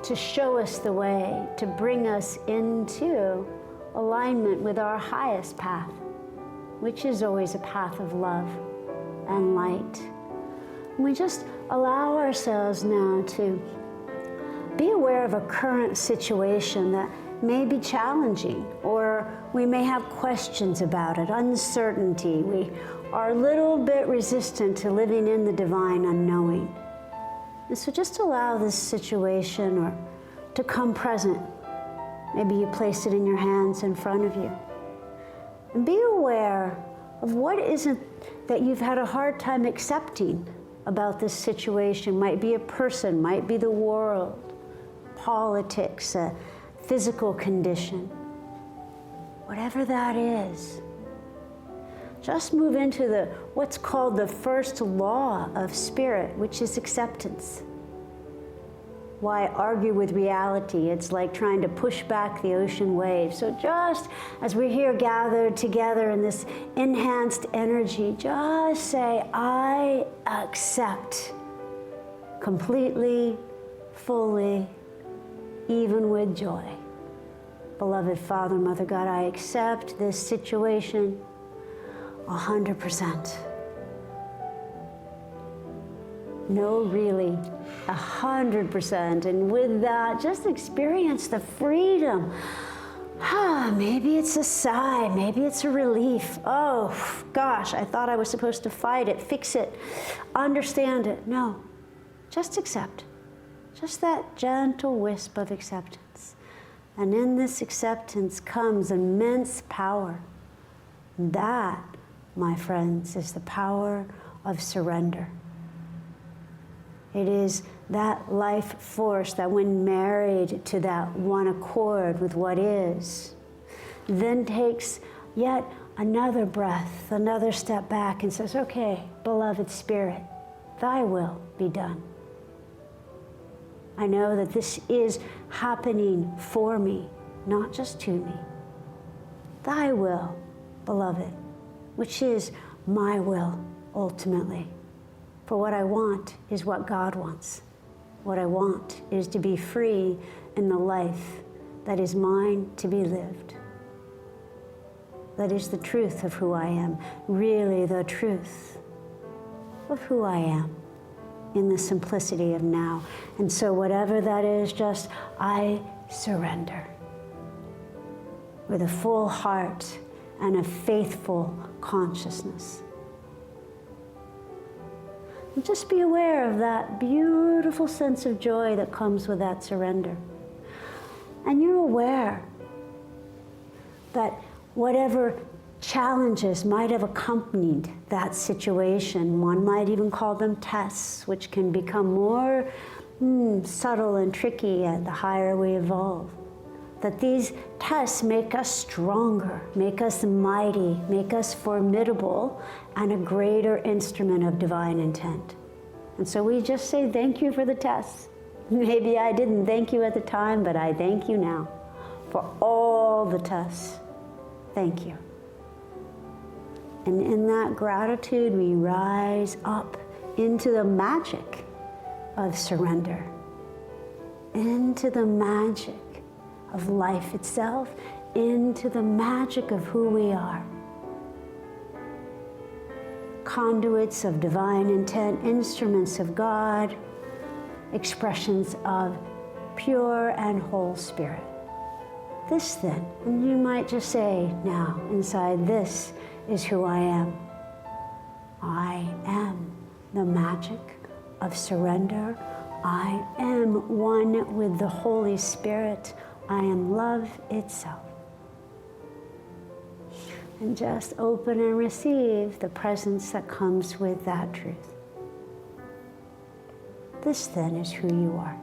Speaker 1: to show us the way, to bring us into alignment with our highest path, which is always a path of love and light. And we just allow ourselves now to be aware of a current situation that may be challenging, or we may have questions about it, uncertainty. We are a little bit resistant to living in the divine unknowing. And so just allow this situation or to come present. Maybe you place it in your hands in front of you. And be aware of what is it that you've had a hard time accepting about this situation. Might be a person, might be the world, politics, a physical condition. Whatever that is, just move into what's called the first law of spirit, which is acceptance. Why argue with reality? It's like trying to push back the ocean waves. So just as we're here gathered together in this enhanced energy, just say, I accept completely, fully, even with joy. Beloved Father, Mother God, I accept this situation 100%. No, really, 100%. And with that, just experience the freedom. Maybe it's a sigh, maybe it's a relief. Oh, gosh, I thought I was supposed to fight it, fix it, understand it. No, just accept. Just that gentle wisp of acceptance. And in this acceptance comes immense power. That, my friends, is the power of surrender. It is that life force that, when married to that one accord with what is, then takes yet another breath, another step back and says, okay, beloved Spirit, thy will be done. I know that this is happening for me, not just to me. Thy will, beloved, which is my will ultimately. For what I want is what God wants. What I want is to be free in the life that is mine to be lived. That is the truth of who I am, really the truth of who I am in the simplicity of now. And so whatever that is, just I surrender with a full heart and a faithful consciousness. And just be aware of that beautiful sense of joy that comes with that surrender. And you're aware that whatever challenges might have accompanied that situation, one might even call them tests, which can become more subtle and tricky the higher we evolve. That these tests make us stronger, make us mighty, make us formidable, and a greater instrument of divine intent. And so we just say thank you for the tests. Maybe I didn't thank you at the time, but I thank you now for all the tests. Thank you. And in that gratitude, we rise up into the magic of surrender, into the magic of life itself, into the magic of who we are. Conduits of divine intent, instruments of God, expressions of pure and whole spirit. This then, and you might just say now inside, this is who I am. I am the magic of surrender. I am one with the Holy Spirit. I am love itself. And just open and receive the presence that comes with that truth. This then is who you are.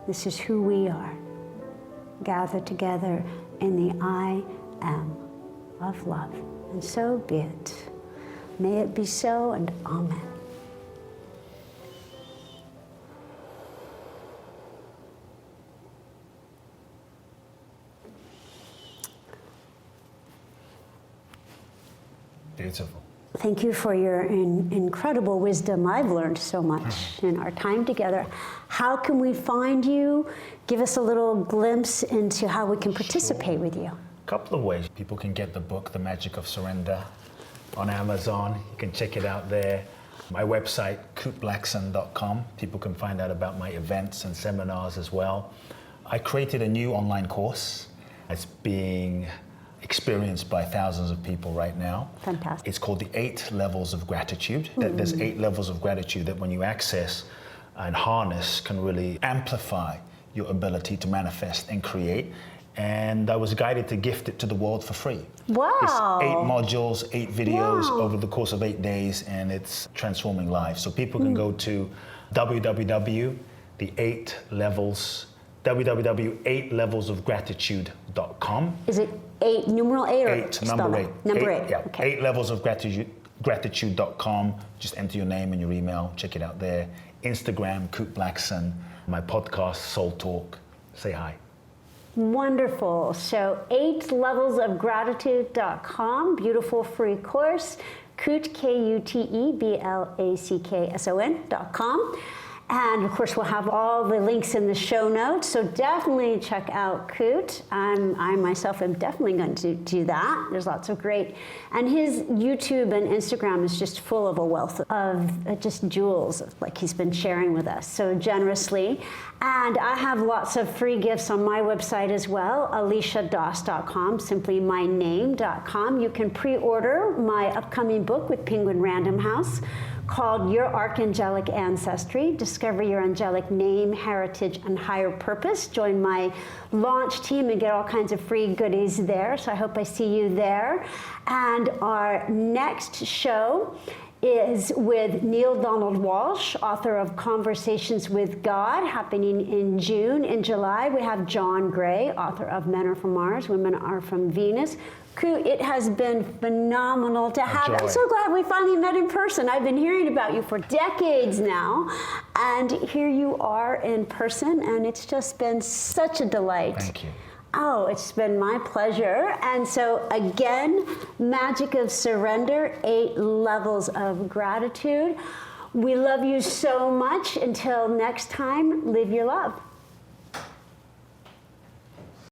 Speaker 1: This is who we are, gathered together in the I am of love. And so be it. May it be so, and amen.
Speaker 2: Beautiful.
Speaker 1: Thank you for your incredible wisdom. I've learned so much in our time together. How can we find you? Give us a little glimpse into how we can participate with you.
Speaker 2: A couple of ways. People can get the book, The Magic of Surrender, on Amazon. You can check it out there. My website, kuteblackson.com. People can find out about my events and seminars as well. I created a new online course. It's being experienced by thousands of people right now.
Speaker 1: Fantastic.
Speaker 2: It's called the 8 Levels of Gratitude. There's 8 levels of gratitude that when you access and harness can really amplify your ability to manifest and create. And I was guided to gift it to the world for free.
Speaker 1: Wow.
Speaker 2: It's 8 modules, 8 videos over the course of 8 days, and it's transforming lives. So people can go to www.8levelsofgratitude.com.
Speaker 1: Is it 8, numeral 8 or
Speaker 2: 8, number 8.
Speaker 1: Number 8,
Speaker 2: yeah.
Speaker 1: okay.
Speaker 2: 8levelsofgratitude.com. Just enter your name and your email. Check it out there. Instagram, Kute Blackson. My podcast, Soul Talk. Say hi.
Speaker 1: Wonderful. So 8levelsofgratitude.com, beautiful free course. Kute, Kuteblackson.com. And of course, we'll have all the links in the show notes. So definitely check out Kute. I myself am definitely going to do that. There's lots of great, and his YouTube and Instagram is just full of a wealth of just jewels, like he's been sharing with us so generously. And I have lots of free gifts on my website as well, aliciadoss.com, simply myname.com. You can pre-order my upcoming book with Penguin Random House called Your Archangelic Ancestry, Discover Your Angelic Name, Heritage, and Higher Purpose. Join my launch team and get all kinds of free goodies there. So I hope I see you there. And our next show is with Neil Donald Walsh, author of Conversations with God, happening in June. In July, we have John Gray, author of Men Are From Mars, Women Are From Venus. Kute, it has been phenomenal to have you. I'm so glad we finally met in person. I've been hearing about you for decades now, and here you are in person, and it's just been such a delight.
Speaker 2: Thank you.
Speaker 1: Oh, it's been my pleasure. And so again, Magic of Surrender, 8 levels of gratitude. We love you so much. Until next time, live your love.